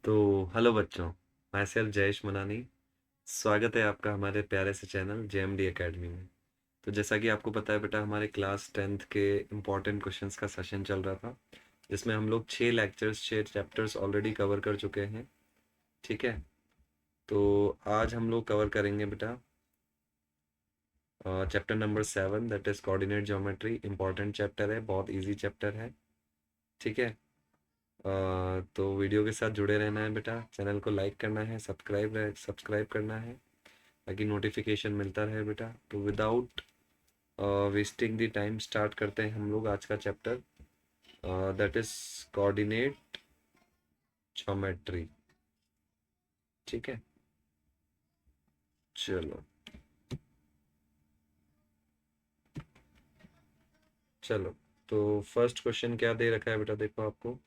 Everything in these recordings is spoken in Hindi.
तो हेलो बच्चों, मैं सेल्फ जयेश मनानी। स्वागत है आपका हमारे प्यारे से चैनल जेएमडी एकेडमी में। तो जैसा कि आपको पता है बेटा, हमारे क्लास 10th के इम्पोर्टेंट क्वेश्चंस का सेशन चल रहा था, जिसमें हम लोग 6 चैप्टर्स ऑलरेडी कवर कर चुके हैं। ठीक है, तो आज हम लोग कवर करेंगे बेटा chapter number 7, that is coordinate geometry. Important chapter है, बहुत ईजी चैप्टर है। ठीक है, तो वीडियो के साथ जुड़े रहना है बेटा। चैनल को लाइक करना है, सब्सक्राइब करना है ताकि नोटिफिकेशन मिलता रहे बेटा। तो without wasting the time start करते हैं हम लोग आज का chapter, that is coordinate geometry. ठीक है, चलो चलो। तो फर्स्ट क्वेश्चन क्या दे रखा है बेटा, देखो आपको।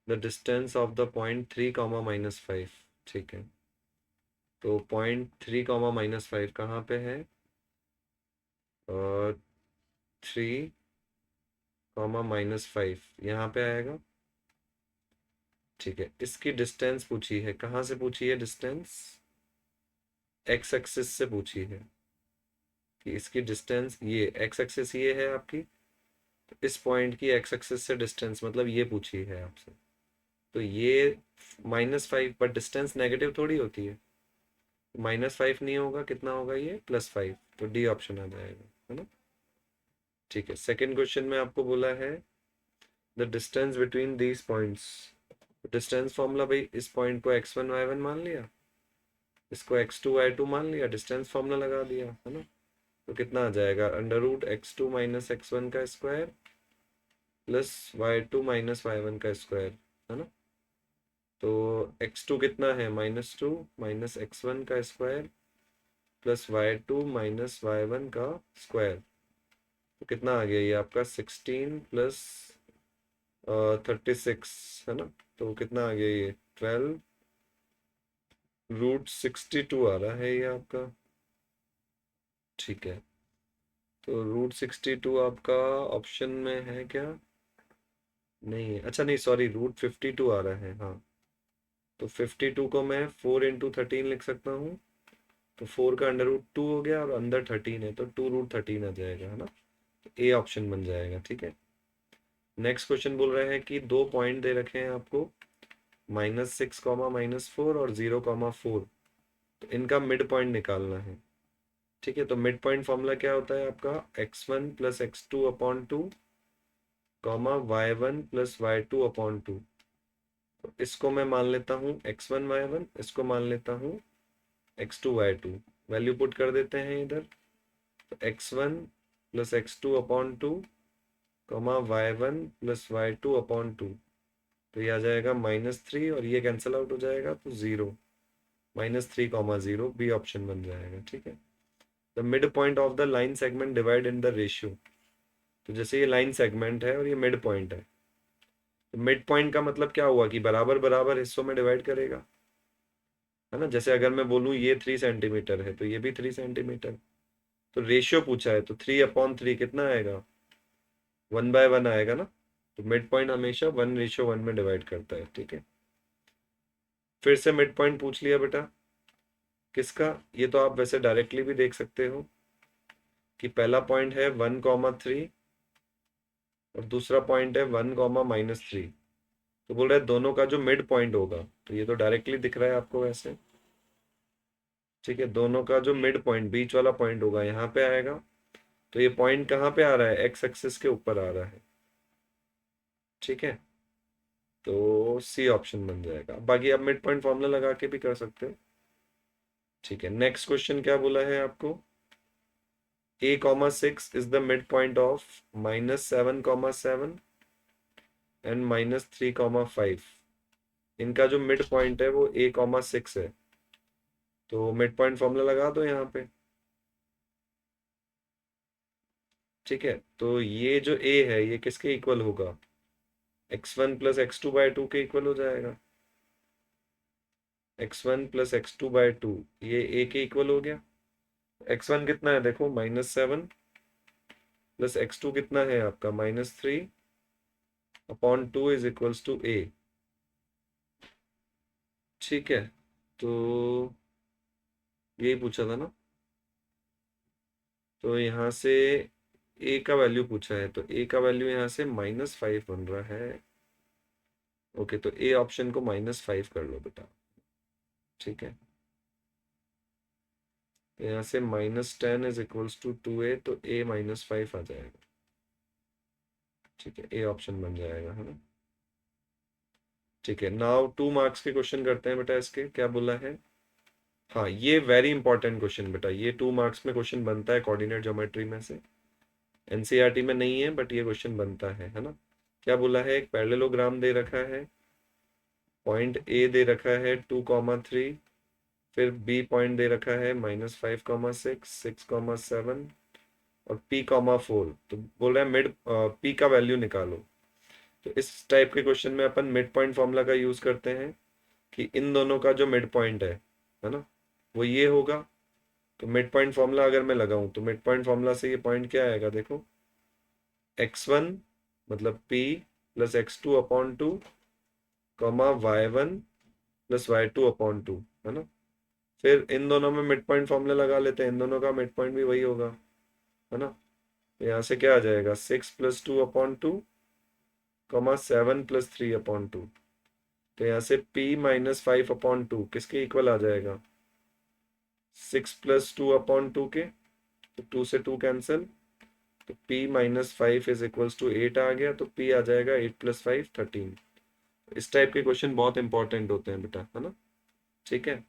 The distance of the point 3, -5। ठीक है, तो पॉइंट 3, -5 कहाँ पे है? 3, -5 यहाँ पे आएगा। ठीक है, इसकी डिस्टेंस पूछी है, कहाँ से पूछी है डिस्टेंस? एक्स एक्सिस से पूछी है कि इसकी डिस्टेंस, ये एक्स एक्सिस ये है आपकी, तो इस पॉइंट की एक्स एक्सिस से डिस्टेंस मतलब ये पूछी है आपसे। तो ये -5, पर डिस्टेंस नेगेटिव थोड़ी होती है। -5 नहीं होगा, कितना होगा ये? +5। तो डी ऑप्शन आ जाएगा, है ना। ठीक है, सेकेंड क्वेश्चन में आपको बोला है the distance between these points. Distance formula भाई, इस पॉइंट को x1 y1 मान लिया, इसको x2 y2 मान लिया, डिस्टेंस फॉर्मूला लगा दिया, है ना। तो कितना आ जाएगा? √x2 - x1 का स्क्वायर प्लस y2 - y1 का स्क्वायर, है ना। तो x2 कितना है? -2 -x1 का स्क्वायर प्लस y2 - y1 का स्क्वायर। तो कितना आ गया ये आपका? 16 प्लस 36, है ना। तो कितना आ गया ये? 12√62 आ रहा है ये आपका। ठीक है, तो √62 आपका ऑप्शन में है क्या? नहीं है, अच्छा नहीं, सॉरी, √52 आ रहा है, हाँ। तो 52 को मैं 4 × 13 लिख सकता हूँ। तो 4 का √2 हो गया और अंदर 13 है, तो 2√13 आ जाएगा, है ना। तो ए ऑप्शन बन जाएगा। ठीक है, नेक्स्ट क्वेश्चन बोल रहे हैं कि दो पॉइंट दे रखे हैं आपको, -6, -4 और 0, 4। तो इनका मिड पॉइंट निकालना है। ठीक है, तो मिड पॉइंट फॉर्मूला क्या होता है आपका? x1 + x2/2, y1 + y2/2। तो इसको मैं मान लेता हूँ x1 y1, इसको मान लेता हूँ x2 y2। वैल्यू पुट कर देते हैं इधर। तो x1 + x2/2, y1 + y2/2। तो ये आ जाएगा -3 और ये कैंसिल आउट हो जाएगा, तो 0। -3, 0 बी ऑप्शन बन जाएगा। ठीक है, the mid point of the line segment divide in the ratio. तो जैसे ये लाइन सेगमेंट है और ये मिड पॉइंट है, तो मिड पॉइंट का मतलब क्या हुआ कि बराबर बराबर हिस्सों में डिवाइड करेगा, है ना। जैसे अगर मैं बोलूँ ये 3 सेंटीमीटर है, तो ये भी 3 सेंटीमीटर। तो रेशियो पूछा है, तो 3/3 कितना आएगा? 1/1 आएगा ना। तो मिड पॉइंट हमेशा 1:1 में डिवाइड करता है। ठीक है, फिर से मिड पॉइंट पूछ लिया बेटा, किसका? ये तो आप वैसे डायरेक्टली भी देख सकते हो कि पहला पॉइंट है 1, 3 और दूसरा पॉइंट है 1, -3। तो बोल रहा है दोनों का जो मिड पॉइंट होगा, तो ये तो डायरेक्टली दिख रहा है आपको वैसे। ठीक है, दोनों का जो मिड पॉइंट, बीच वाला पॉइंट होगा, यहाँ पे आएगा। तो ये पॉइंट कहाँ पे आ रहा है? एक्स एक्सिस के ऊपर आ रहा है। ठीक है, तो सी ऑप्शन बन जाएगा। बाकी आप मिड पॉइंट फॉर्मूला लगा के भी कर सकते हो। ठीक है, नेक्स्ट क्वेश्चन क्या बोला है आपको? a, 6 is the mid point of -7, 7 and -3, 5। इनका जो मिड पॉइंट है वो a, 6 है। तो मिड पॉइंट फॉर्मूला लगा दो यहाँ पे। ठीक है, तो ये जो a है ये किसके इक्वल होगा? x1 + x2/2 के इक्वल हो जाएगा। x1 + x2/2 ये a के इक्वल हो गया। x1 कितना है देखो? -7 प्लस x2 कितना है आपका? -3/2 इज इक्वल्स टू a। ठीक है, तो यही पूछा था ना। तो यहाँ से ए का वैल्यू पूछा है, तो ए का वैल्यू यहाँ से -5 बन रहा है। ओके, तो ए ऑप्शन को -5 कर लो बेटा। ठीक है, यहाँ से -10 इज इक्वल्स टू 2a, तो a -5 आ जाएगा। ठीक है, ए ऑप्शन बन जाएगा, है ना। ठीक है, नाउ 2 मार्क्स के क्वेश्चन करते हैं बेटा। इसके क्या बोला है? हाँ, ये वेरी इंपॉर्टेंट क्वेश्चन बेटा, ये 2 मार्क्स में क्वेश्चन बनता है कोऑर्डिनेट ज्योमेट्री में से। एनसीईआरटी में नहीं है बट ये क्वेश्चन बनता है ना। क्या बोला है? एक पैरेललोग्राम दे रखा है, पॉइंट ए दे रखा है 2,3, फिर बी पॉइंट दे रखा है -5,6, 6,7 और P,4। तो बोल रहा है मिड P का वैल्यू निकालो। तो इस टाइप के क्वेश्चन में अपन मिड पॉइंट फॉर्मूला का यूज करते हैं कि इन दोनों का जो मिड पॉइंट है ना, वो ये होगा। तो मिड पॉइंट फॉर्मूला अगर मैं लगाऊं तो मिड पॉइंट फॉर्मूला से ये पॉइंट क्या आएगा? देखो, x1 मतलब P plus x2 upon 2, y1 plus y2 upon 2, है ना। फिर इन दोनों में मिड पॉइंट फॉर्मूला लगा लेते हैं, इन दोनों का मिड पॉइंट भी वही होगा, है ना। तो यहाँ से क्या आ जाएगा? 6 प्लस 2 अपॉन 2, 7 प्लस 3 अपॉन 2। तो यहाँ से p -5 अपॉन 2 किसके इक्वल आ जाएगा? 6 प्लस 2 अपॉन 2 के, तो 2 से 2 कैंसिल, तो p -5 इज इक्वल्स टू 8 आ गया, तो p आ जाएगा 8 प्लस 5 13। इस टाइप के क्वेश्चन बहुत इंपॉर्टेंट होते हैं बेटा, है ना। ठीक है,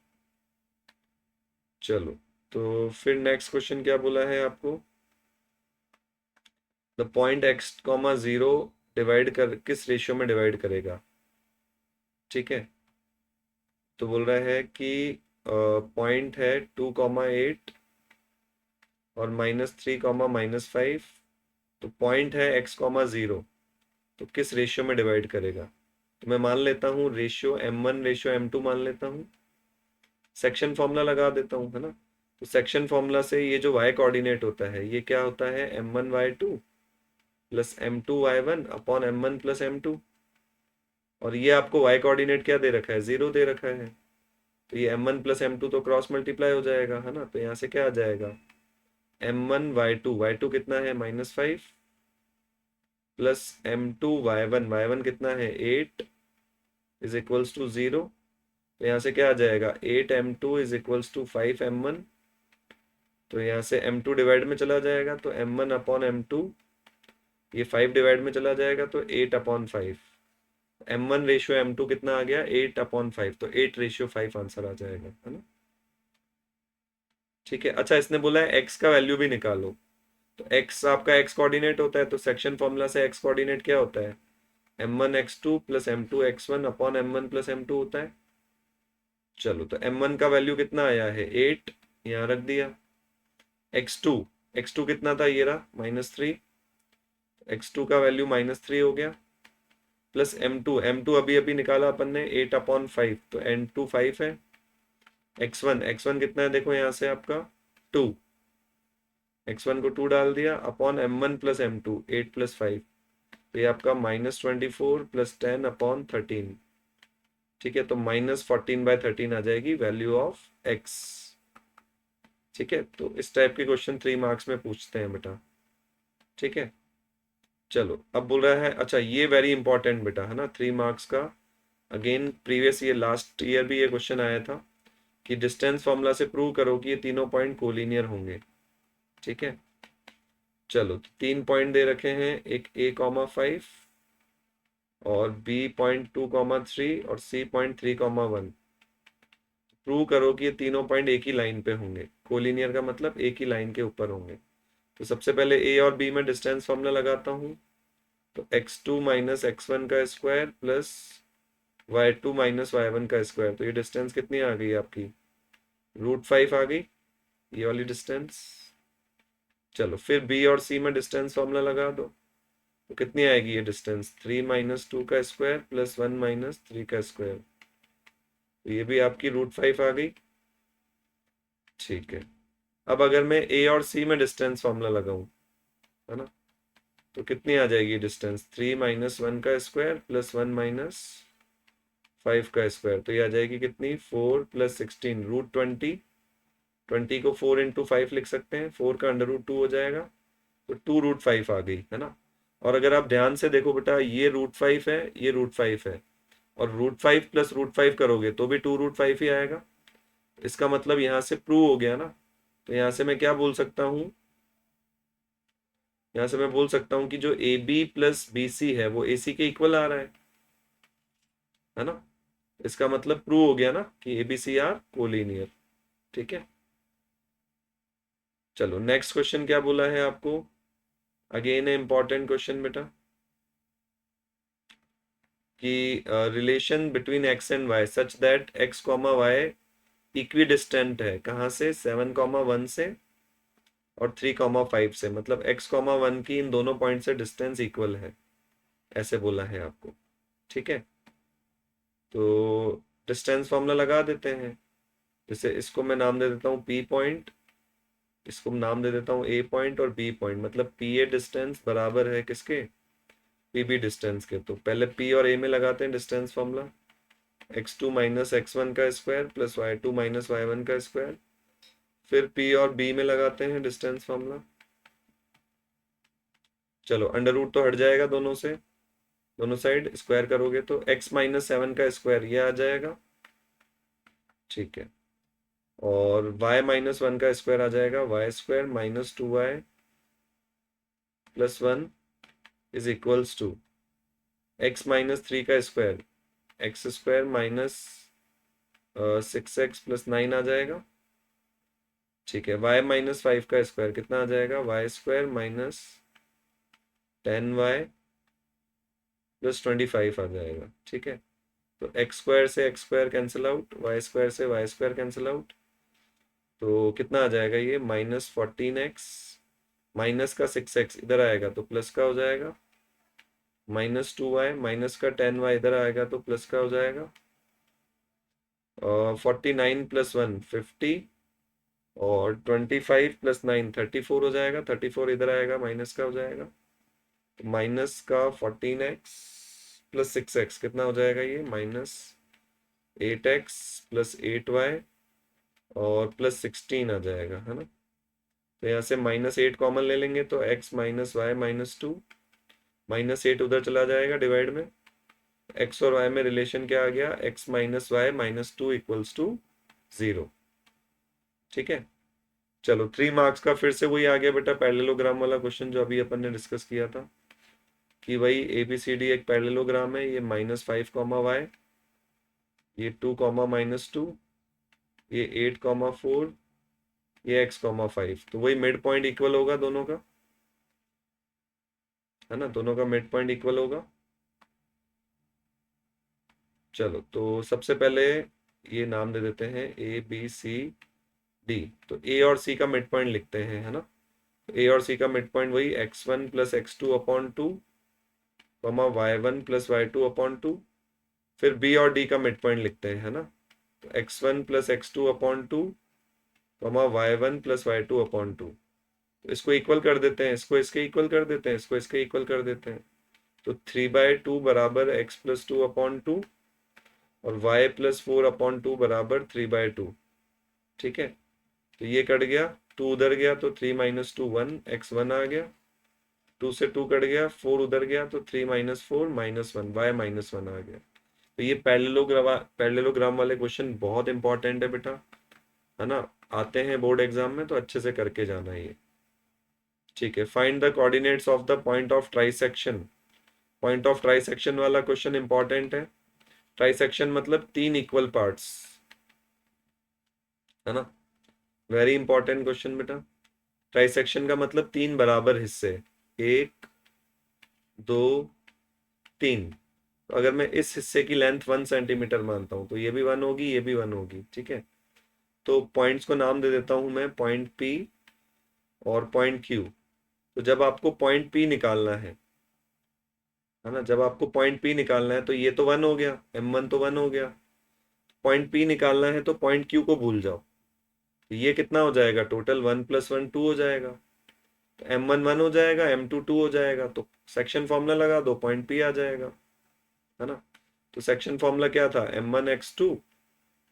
चलो, तो फिर नेक्स्ट क्वेश्चन क्या बोला है आपको? द पॉइंट x,0 डिवाइड कर किस रेशियो में डिवाइड करेगा? ठीक है, तो बोल रहा है कि पॉइंट है 2,8 और -3, -5। तो पॉइंट है x,0, तो किस रेशियो में डिवाइड करेगा? तो मैं मान लेता हूँ रेशियो m1 रेशियो m2 मान लेता हूँ, सेक्शन फॉर्मूला लगा देता हूँ, है ना। तो सेक्शन फॉर्मूला से ये जो y कोऑर्डिनेट होता है ये क्या होता है? m1y2 plus m2y1 upon m1 plus m2। और ये आपको y कोऑर्डिनेट क्या दे रखा है? 0 दे रखा है। तो ये m1 प्लस m2 तो क्रॉस मल्टीप्लाई हो जाएगा, है ना। तो यहाँ से क्या आ जाएगा? m1y2 कितना है? -5 प्लस m2y1 कितना है? 8 इज इक्वल्स टू 0। तो यहाँ से क्या आ जाएगा? 8m2 is equals to 5m1। तो यहाँ से m2 डिवाइड में चला जाएगा, तो m1 अपॉन m2, ये 5 डिवाइड में चला जाएगा, तो 8 अपॉन 5। m1 रेशियो m2 कितना आ गया? 8 अपॉन 5, तो 8 रेशियो 5 आंसर आ जाएगा, है ना। ठीक है, अच्छा, इसने बोला है x का वैल्यू भी निकालो। तो x आपका x कोऑर्डिनेट होता है, तो सेक्शन फॉर्मूला से x कोऑर्डिनेट क्या होता है? m1x2 plus m2x1 upon m1 plus m2 होता है। चलो, तो m1 का वैल्यू कितना आया है? 8, यहाँ रख दिया। x2 कितना था? ये रहा -3, x2 का वैल्यू -3 हो गया, प्लस m2 अभी अभी निकाला अपन ने 8 अपॉन 5, तो n2 5 है। x1 कितना है? देखो यहाँ से आपका 2, x1 को 2 डाल दिया, upon m1 plus m2 8 plus 5, तो ये आपका -24 प्लस 10 अपॉन 13। ठीक है, तो -14/13 आ जाएगी वैल्यू ऑफ x। ठीक है, तो इस टाइप के क्वेश्चन 3 मार्क्स में पूछते हैं बेटा। ठीक है, चलो, अब बोल रहा है, अच्छा ये वेरी इंपॉर्टेंट बेटा, है ना, 3 मार्क्स का। Again previous year, last year भी ये क्वेश्चन आया था कि डिस्टेंस फॉर्मूला से प्रूव करो कि ये तीनों पॉइंट कोलिनियर होंगे। ठीक है, चलो, तो 3 पॉइंट दे रखे हैं, एक a,5 और b,2,3 और c,3,1। प्रूव करो कि ये तीनों पॉइंट एक ही लाइन पे होंगे। कोलिनियर का मतलब एक ही लाइन के ऊपर होंगे। तो सबसे पहले a और b में डिस्टेंस फॉर्मूला लगाता हूँ। तो x2 माइनस x1 का square plus y2 minus y1 का स्क्वायर, तो ये डिस्टेंस कितनी आ गई आपकी? √5 आ गई, ये वाली डिस्टेंस। चलो, फिर b और c में डिस्टेंस फॉर्मूला लगा दो, तो कितनी आएगी ये डिस्टेंस? 3 माइनस 2 का स्क्वायर प्लस 1 माइनस 3 का स्क्वायर, तो ये भी आपकी √5 आ गई। ठीक है, अब अगर मैं a और c में डिस्टेंस फॉर्मूला लगाऊं, है ना, तो कितनी आ जाएगी डिस्टेंस? 3 माइनस 1 का स्क्वायर प्लस 1 माइनस 5 का स्क्वायर, तो ये आ जाएगी कितनी, 4 + 16 √20। 20 को 4 × 5 लिख सकते हैं, 4 का √2 हो जाएगा, तो 2√5 आ गई, है ना। और अगर आप ध्यान से देखो बेटा, ये √5 है, ये √5 है, और √5 + √5 करोगे तो भी 2√5 ही आएगा। इसका मतलब यहाँ से प्रूव हो गया ना। तो यहाँ से मैं क्या बोल सकता हूँ, यहाँ से मैं बोल सकता हूँ कि जो AB + BC है वो AC के इक्वल आ रहा है ना। इसका मतलब प्रूव हो गया ना कि ABC आर कोलिनियर। ठीक है, चलो नेक्स्ट क्वेश्चन क्या बोला है आपको। अगेन ए इंपॉर्टेंट क्वेश्चन बेटा, कि relation between x and y such that x, y equi distant है, कहाँ से, 7, 1 से और 3, 5 से, मतलब x, 1 की इन दोनों पॉइंट से डिस्टेंस इक्वल है, ऐसे बोला है आपको। ठीक है, तो डिस्टेंस फॉर्मूला लगा देते हैं। जैसे इसको मैं नाम दे देता हूँ P पॉइंट, इसको नाम दे देता हूँ A पॉइंट और B पॉइंट, मतलब PA डिस्टेंस बराबर है किसके, PB डिस्टेंस के। तो पहले P और A में लगाते हैं डिस्टेंस फॉर्मूला, x2 - x1 का स्क्वायर + y2 - y1 का स्क्वायर। फिर P और B में लगाते हैं डिस्टेंस फॉर्मूला। चलो अंडर रूट तो हट जाएगा दोनों से, दोनों साइड स्क्वायर करोगे तो x - 7 का स्क्वायर ये आ जाएगा। ठीक है, और y - 1 का स्क्वायर आ जाएगा, y² - 2y + 1 is equals to x - 3 का स्क्वायर, x² - 6x + 9 आ जाएगा। ठीक है, y - 5 का स्क्वायर कितना आ जाएगा, y² - 10y + 25 आ जाएगा। ठीक है, तो x² से x² कैंसिल आउट, y² से y² कैंसिल आउट, तो कितना आ जाएगा ये, -14x, माइनस का 6x इधर आएगा तो प्लस का हो जाएगा, -2y, माइनस का 10y इधर आएगा तो प्लस का हो जाएगा, और 49 + 1 50, और 25 + 9 34 हो जाएगा, 34 इधर आएगा माइनस का हो जाएगा, तो माइनस का 14x + 6x कितना हो जाएगा ये, -8x + 8y और +16 आ जाएगा, है ना। तो यहाँ से -8 कॉमन ले लेंगे तो x - y - 2, -8 उधर चला जाएगा डिवाइड में, x और y में रिलेशन क्या आ गया, x - y - 2 = 0। ठीक है, चलो 3 मार्क्स का फिर से वही आ गया बेटा, पैरेललोग्राम वाला क्वेश्चन जो अभी अपन ने डिस्कस किया था, कि भाई ABCD एक पैरेललोग्राम है, ये -5, y, ये 2, -2, ये 8, 4, ये x, 5, तो वही मिड पॉइंट इक्वल होगा दोनों का, है ना, दोनों का मिड पॉइंट इक्वल होगा। चलो तो सबसे पहले ये नाम दे देते हैं ABCD, तो A और C का मिड पॉइंट लिखते हैं, है ना। तो A और C का मिड पॉइंट वही x1 + x2/2, y1 + y2/2, फिर B और D का मिड पॉइंट लिखते हैं, है ना। तो x1 + x2/2, y1 + y2/2, तो इसको इक्वल कर देते हैं, इसको इसके इक्वल कर देते हैं, इसको इसके इक्वल कर देते हैं, तो 3/2 बराबर x + 2/2 और y + 4/2 बराबर 3/2। ठीक है, तो ये कट गया, 2 उधर गया तो 3 - 2 1, x1 आ गया, 2 से 2 कट गया, 4 उधर गया तो 3 - 4 -1, y -1 आ गया। तो ये पैरेललोग्राम वाले क्वेश्चन बहुत इंपॉर्टेंट है बेटा, है ना, आते हैं बोर्ड एग्जाम में, तो अच्छे से करके जाना है ये। ठीक है, find the coordinates of the point of trisection. Point of trisection वाला क्वेश्चन इंपॉर्टेंट है। ट्राइसेक्शन मतलब 3 इक्वल पार्ट्स, है ना, वेरी इंपॉर्टेंट क्वेश्चन बेटा। ट्राइसेक्शन का मतलब 3 बराबर हिस्से, 1, 2, 3। तो अगर मैं इस हिस्से की लेंथ 1 सेंटीमीटर मानता हूं तो ये भी 1 होगी, ये भी 1 होगी। ठीक है, तो पॉइंट्स को नाम दे देता हूं मैं, पॉइंट P और पॉइंट Q। तो जब आपको पॉइंट P निकालना है ना, जब आपको पॉइंट P निकालना है तो ये तो 1 हो गया, M1 तो 1 हो गया। पॉइंट P निकालना है तो पॉइंट Q को भूल जाओ, तो ये कितना हो जाएगा, टोटल 1 + 1 2 हो जाएगा, तो M1 1 हो जाएगा, M2 2 हो जाएगा, तो सेक्शन फॉर्मूला लगा दो, पॉइंट P आ जाएगा, है ना। तो सेक्शन फॉर्मूला क्या था, m1 x2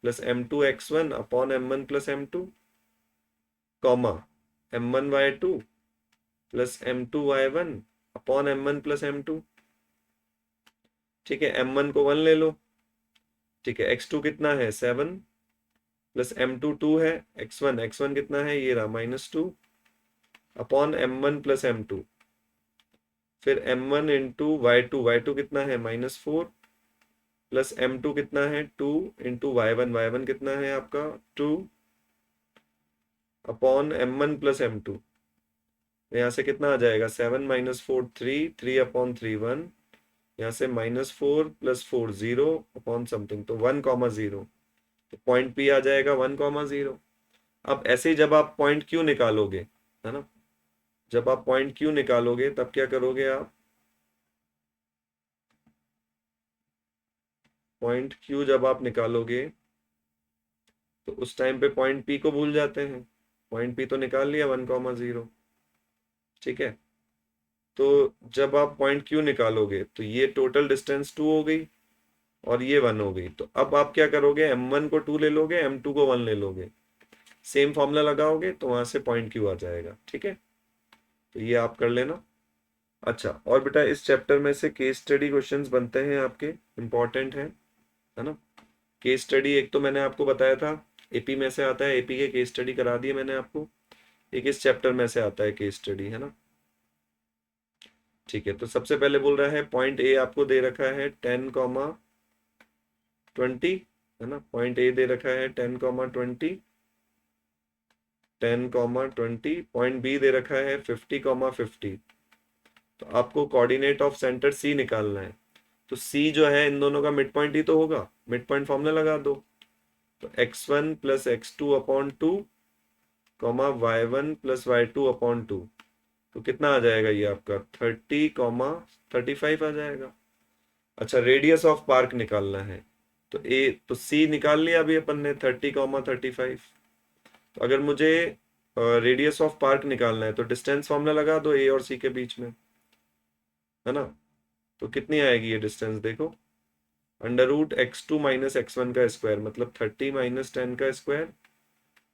plus m2 x1 upon m1 plus m2, comma m1 y2 plus m2 y1 upon m1 plus m2। ठीक है, m1 को 1 ले लो। ठीक है, x2 कितना है 7 प्लस m2 2 है, x1 कितना है ये रहा -2 अपॉन m1 प्लस m2। फिर m1 इंटू y2 कितना है -4 प्लस m2 कितना है 2 इंटू y1 कितना है आपका 2 अपॉन m1 प्लस m2। यहाँ से कितना आ जाएगा 7 -4 3 अपॉन 3 1, यहाँ से -4 प्लस 4 0 अपॉन समथिंग, तो 1,0, तो पॉइंट P आ जाएगा 1,0। अब ऐसे ही जब आप पॉइंट Q निकालोगे, है ना, जब आप पॉइंट Q निकालोगे तब क्या करोगे आप, पॉइंट Q जब आप निकालोगे तो उस टाइम पे पॉइंट P को भूल जाते हैं। पॉइंट P तो निकाल लिया 1,0। ठीक है, तो जब आप पॉइंट Q निकालोगे तो ये टोटल डिस्टेंस 2 हो गई और ये 1 हो गई। तो अब आप क्या करोगे, m1 को 2 ले लोगे, m2 को 1 ले लोगे, सेम फॉर्मूला लगाओगे तो वहां से पॉइंट Q आ जाएगा। ठीक है, तो ये आप कर लेना। अच्छा, और बेटा इस चैप्टर में से केस स्टडी क्वेश्चंस बनते हैं आपके, इंपॉर्टेंट है ना। केस स्टडी एक तो मैंने आपको बताया था एपी में से आता है, एपी के केस स्टडी करा दिए मैंने आपको। एक इस चैप्टर में से आता है केस स्टडी, है ना। ठीक है, तो सबसे पहले बोल रहा है पॉइंट ए आपको दे रखा है 10,20, है ना। पॉइंट ए दे रखा है 10,20, 10,20। पॉइंट बी दे रखा है 50,50। तो आपको कोऑर्डिनेट ऑफ सेंटर सी निकालना है। तो सी जो है इन दोनों का मिड पॉइंट ही तो होगा, मिड पॉइंट फॉर्मूला लगा दो। तो x1 plus x2 upon 2 comma y1 plus y2 upon 2, तो कितना आ जाएगा ये आपका 30,35 आ जाएगा। अच्छा, रेडियस ऑफ पार्क निकालना है। तो तो सी निकाल लिया अभी अपन ने 30,35। तो अगर मुझे रेडियस ऑफ पार्क निकालना है तो डिस्टेंस फॉर्मूला लगा दो ए और सी के बीच में, है ना। तो कितनी आएगी ये डिस्टेंस देखो, √x2 माइनस x1 का स्क्वायर, मतलब 30 माइनस 10 का square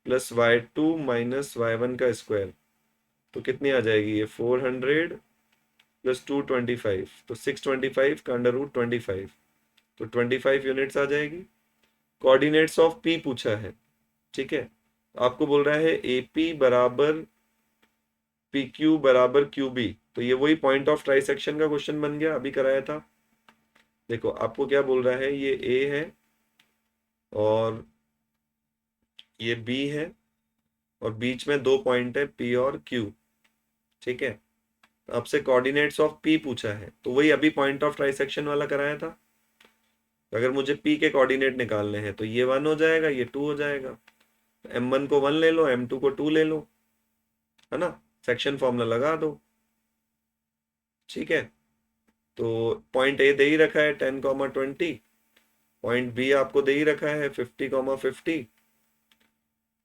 plus y2 minus y1 का स्क्वायर। तो कितनी आ जाएगी ये 400 प्लस 225, तो 625 का √25, तो 25 यूनिट्स आ जाएगी। कोऑर्डिनेट्स ऑफ P पूछा है। ठीक है, तो आपको बोल रहा है AP बराबर PQ बराबर QB। तो ये वही पॉइंट ऑफ ट्राइसेक्शन का क्वेश्चन बन गया, अभी कराया था। देखो आपको क्या बोल रहा है, ये A है और ये B है और बीच में दो पॉइंट है P और Q। ठीक है, तो आपसे कोऑर्डिनेट्स ऑफ P पूछा है, तो वही अभी पॉइंट ऑफ ट्राइसेक्शन वाला कराया था। तो अगर मुझे P के कोऑर्डिनेट निकालने हैं तो ये 1 हो जाएगा, ये 2 हो जाएगा। m1 को 1 ले लो, m2 को 2 ले लो, है ना। सेक्शन फॉर्मूला लगा दो। ठीक है, तो पॉइंट ए दे ही रखा है 10,20, पॉइंट बी आपको दे ही रखा है 50,50,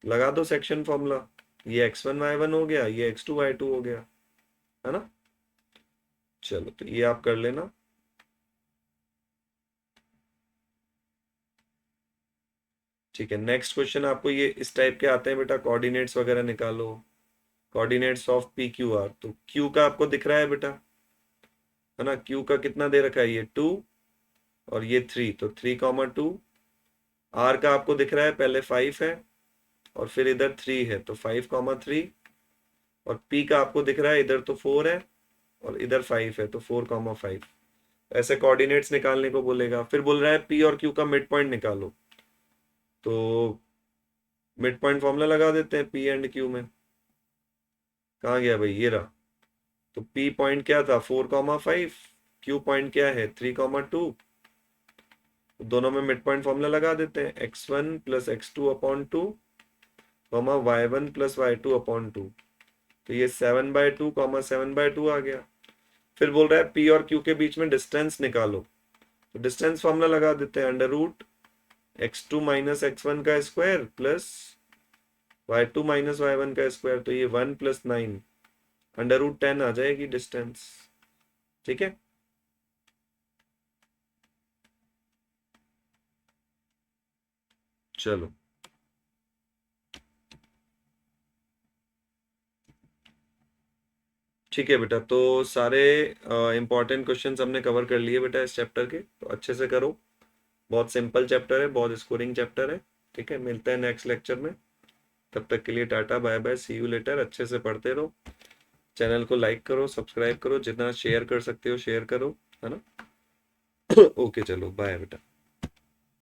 लगा दो सेक्शन फॉर्मूला। ये x1 y1 हो गया, ये x2 y2 हो गया, है ना। चलो, तो ये आप कर लेना। ठीक है, नेक्स्ट क्वेश्चन आपको ये इस टाइप के आते हैं बेटा, कोऑर्डिनेट्स वगैरह निकालो, coordinates of P Q R. तो क्यू का आपको दिख रहा है बेटा, है ना। क्यू का कितना दे रखा है, ये 2 और ये 3, तो 3,2। आर का आपको दिख रहा है पहले 5 है और फिर इधर 3 है, तो 5,3। और पी का आपको दिख रहा है इधर तो 4 है और इधर 5 है, तो 4,5। ऐसे कोऑर्डिनेट्स निकालने को बोलेगा। फिर बोल रहा है पी और क्यू का मिड पॉइंट निकालो। तो मिड पॉइंट फॉर्मूला लगा देते हैं पी एंड क्यू में। कहाँ गया भाई, ये रहा। तो पी पॉइंट क्या था 4,5, क्यू पॉइंट क्या है 3,2। दोनों में मिड पॉइंट फॉर्मूला लगा देते हैं, x1 plus x2 upon 2 comma y1 plus y2 upon 2। तो ये 7/2 कॉमा 7/2 आ गया। फिर बोल रहा है p और q के बीच में डिस्टेंस निकालो। तो डिस्टेंस फॉर्मूला लगा देते हैं, √x2 माइनस x1 का square plus y2 minus y1 का स्क्वायर। तो ये 1 प्लस 9 √10 आ जाएगी डिस्टेंस। ठीक है, चलो ठीक है बेटा, तो सारे इंपॉर्टेंट क्वेश्चंस हमने कवर कर लिए बेटा इस चैप्टर के, तो अच्छे से करो। बहुत सिंपल चैप्टर है, बहुत स्कोरिंग चैप्टर है। ठीक है, मिलते हैं नेक्स्ट लेक्चर में। तब तक के लिए tata bye bye, see you later. अच्छे से पढ़ते रहो, चैनल को लाइक करो, सब्सक्राइब करो, जितना शेयर कर सकते हो शेयर करो, है ना। ओके चलो बाय बेटा।